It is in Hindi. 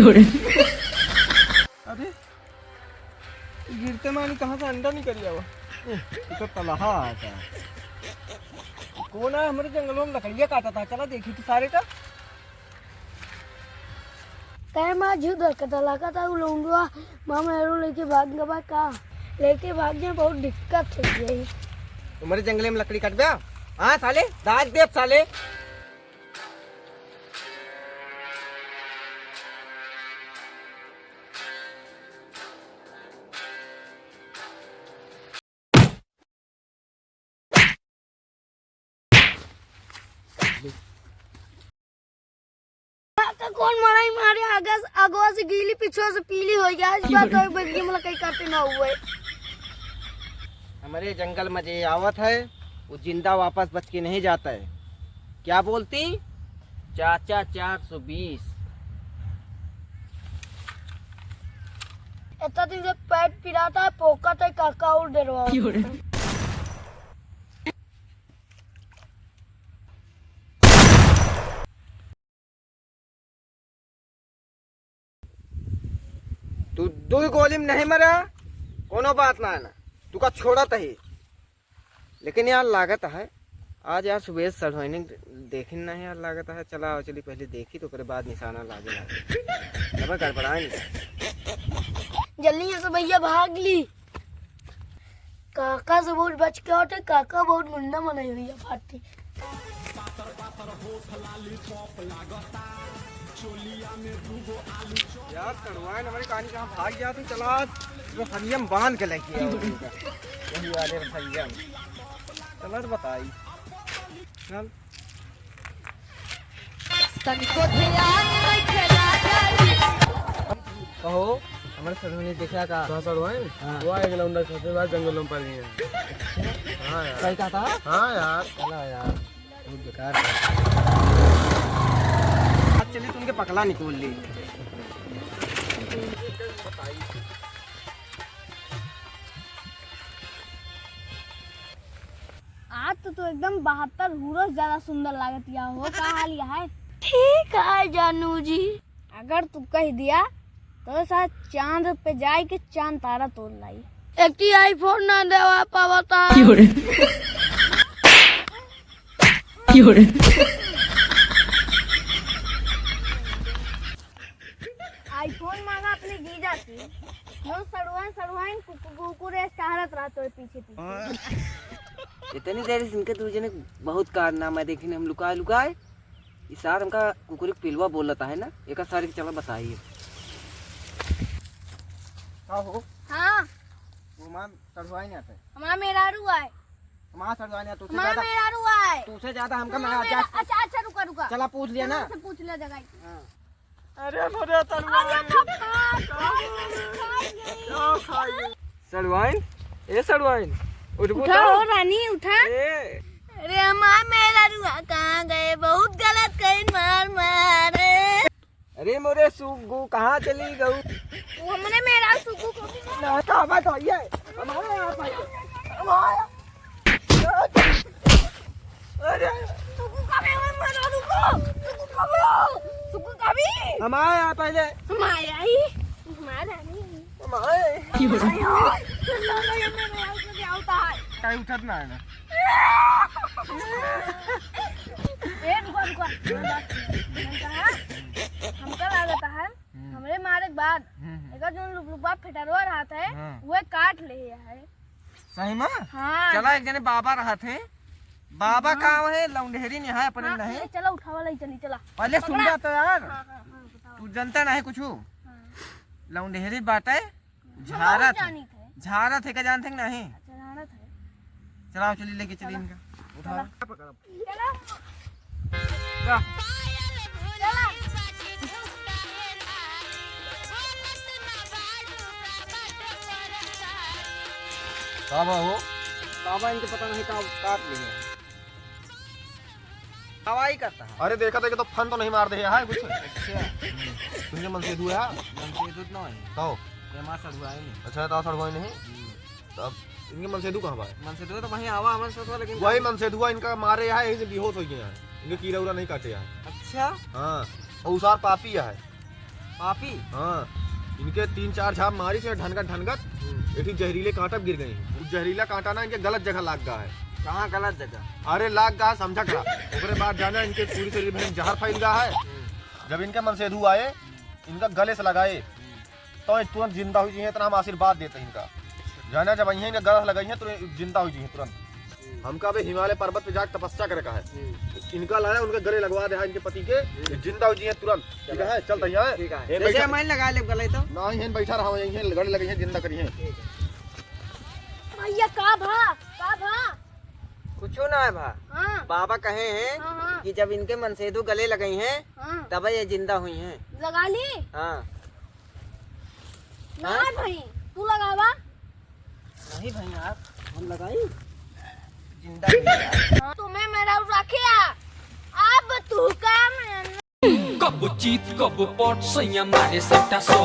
अरे गिरते मानी कहाँ से अंडा नहीं करिया वो तो तलहा आता है। कौन है हमारे जंगलों में लकड़ियाँ काटा था, चला देखी थी सारे का कहे माँ झूठ दरकता लगा था लौंडुआ माँ मेरू लेके भाग गया का लेके भाग जाए बहुत दिक्कत हो गई। तुम्हारे जंगले में लकड़ी काट गया। हाँ साले दाग दे साले। कौन मारा ही मारे आगवा से गीली पीछे से पीली हो गया। इस बार तो बग्गी में कहीं काटे ना हुए। हमारे जंगल में जे आवत है वो जिंदा वापस बच के नहीं जाता है। क्या बोलती चाचा 420 इतना दिन से पेट पिराता है पोका तो काका और डरवा तू दो गोली में नहीं मरा कोनो बात ना है ना तू का छोड़ा तही। लेकिन यार लागत है आज यार सुबह सड़ने देखी नहीं यार लागत है। चला चली पहले देखी तो करे बाद निशाना लागे लागे गड़बड़ाए नहीं। जल्दी से भैया भाग ली। काका से बहुत बच के होते काका बहुत मुंडा मनाई हुई है पार्टी। यार करवाए हमारी कहानी कहाँ भाग गया तू। चला वो संयम बांध के लेके यही वाले संयम चला तो बताई चल कहो हमारे सर देखा का वो आएगा लौंडा सबसे बाद जंगलों पर ही है। हाँ यार सही कहा था। हाँ यार चला यार बहुत बेकार आज चली तुमके पकला निकोल ली। आज तो एकदम 72 हुरस ज्यादा सुंदर लागत या हो का हाल यह है। ठीक है जानू जी अगर तू कह दिया तो साथ चांद पे जाए के चांद तारा तोड़ लाई। एक आईफोन ना देवा पावता आईफोन मांगा अपने जीजा से सड़वाइन कुकुरे सहारत रहा तो पीछे पीछे। इतनी देर से इनके तुझे ने बहुत कारनामा देखे हम लुकाए लुकाए इस सार हमका कुकुर पिलवा बोलता है ना एक सारे की चला बताइए हो। हाँ वो मान सड़वाई नहीं आता है हमारा मेरा रुआ है। हमारा सड़वाई नहीं आता तुझसे हमारा ज्यादा मेरा रुआ है। तुझसे ज्यादा हमका मैं अच्छा अच्छा रुका रुका चला पूछ लिया ना। पूछ लिया जगह। अरे मोरे सड़वाइन ए सड़वाइन उठा हो रानी उठा। अरे हमारा मेरा रुआ कहाँ गए बहुत गलत कहीं मार मारे। अरे मोरे सुगु कहाँ चली गऊ। वो हमने मेरा सुगु को ना का बात है ये हमारा यहाँ पर हमारा अरे सुगु का भी मेरा रुको सुगु का भी हमारा यहाँ पहले हमारा ही हमारा नहीं हमारे क्यों मेरे होता है कहीं उठत ना है ना। ए रुको रुको हमका लागत है हमरे मारे के बाद एका जो लुबलुबा फेटरवा रहा था वो काट ले है। सही में हाँ चला एक जने बाबा रहा थे बाबा कहाँ है लौंडेरी नहीं है अपने नहीं। चला उठावा लाई चली चला पहले सुन जा तो यार बताओ। तू जनता नहीं कुछ लौंडेरी बाटे झारा थे क्या जानते नहीं। चलाओ चली लेके चली इनका उठा बाबा हो बाबा इनके पता नहीं कहाँ काट लिए हवाई करता है। अरे देखा देखा तो फन तो नहीं मार दे है कुछ। अच्छा तुझे मन से दुआ मन से ना है तो ये मां सड़वाई नहीं। अच्छा तो सड़वाई नहीं तब इनके मन से कहाँ है। मन से तो वहीं आवा हमारे साथ लेकिन वही मन से दुआ इनका मारे है यही से बेहोश हो गया है। इनके कीड़ा उड़ा नहीं काटे है। अच्छा हाँ और उसार पापी है पापी हाँ, इनके 3-4 झाप मारी से ढनगत एक ही जहरीले कांटा गिर गए हैं। वो जहरीला कांटा ना इनके गलत जगह लाग गया है। कहाँ गलत जगह? अरे लाग गया समझा करा। ओकरे बाद जाना इनके पूरी शरीर में जहर फैल गया है। जब इनके मन से धू आए, इनका गले से लगाए तो ये तुरंत जिंदा हुई इतना हम आशीर्वाद देते हैं इनका। जाना जब यहीं इनका गलत लगाई है तो जिंदा हुई तुरंत। हमका भी हिमालय पर्वत पे जाकर तपस्या करे का है। इनका लाया उनके गले लगवा दे इनके पति के, जिंदा हुई है तुरंत। ठीक है, चल तैयार है। ठीक है, जैसे मैं लगा ले गले तो ना यहीं बैठा रहा यहीं गले लगे हैं, जिंदा करी है। भैया का भा कुछ ना है भा। हाँ बाबा कहे हैं हाँ कि जब इनके मनसेधु गले लगाई हैं हाँ तब ये जिंदा हुई हैं। लगा ली। हाँ ना भाई तू लगावा। नहीं भाई आप हम लगाई जिंदा हुई हैं। हाँ, तुम्हें मेरा रखिया अब तू का कब जीत कब पट सैया मारे सट्टा सौ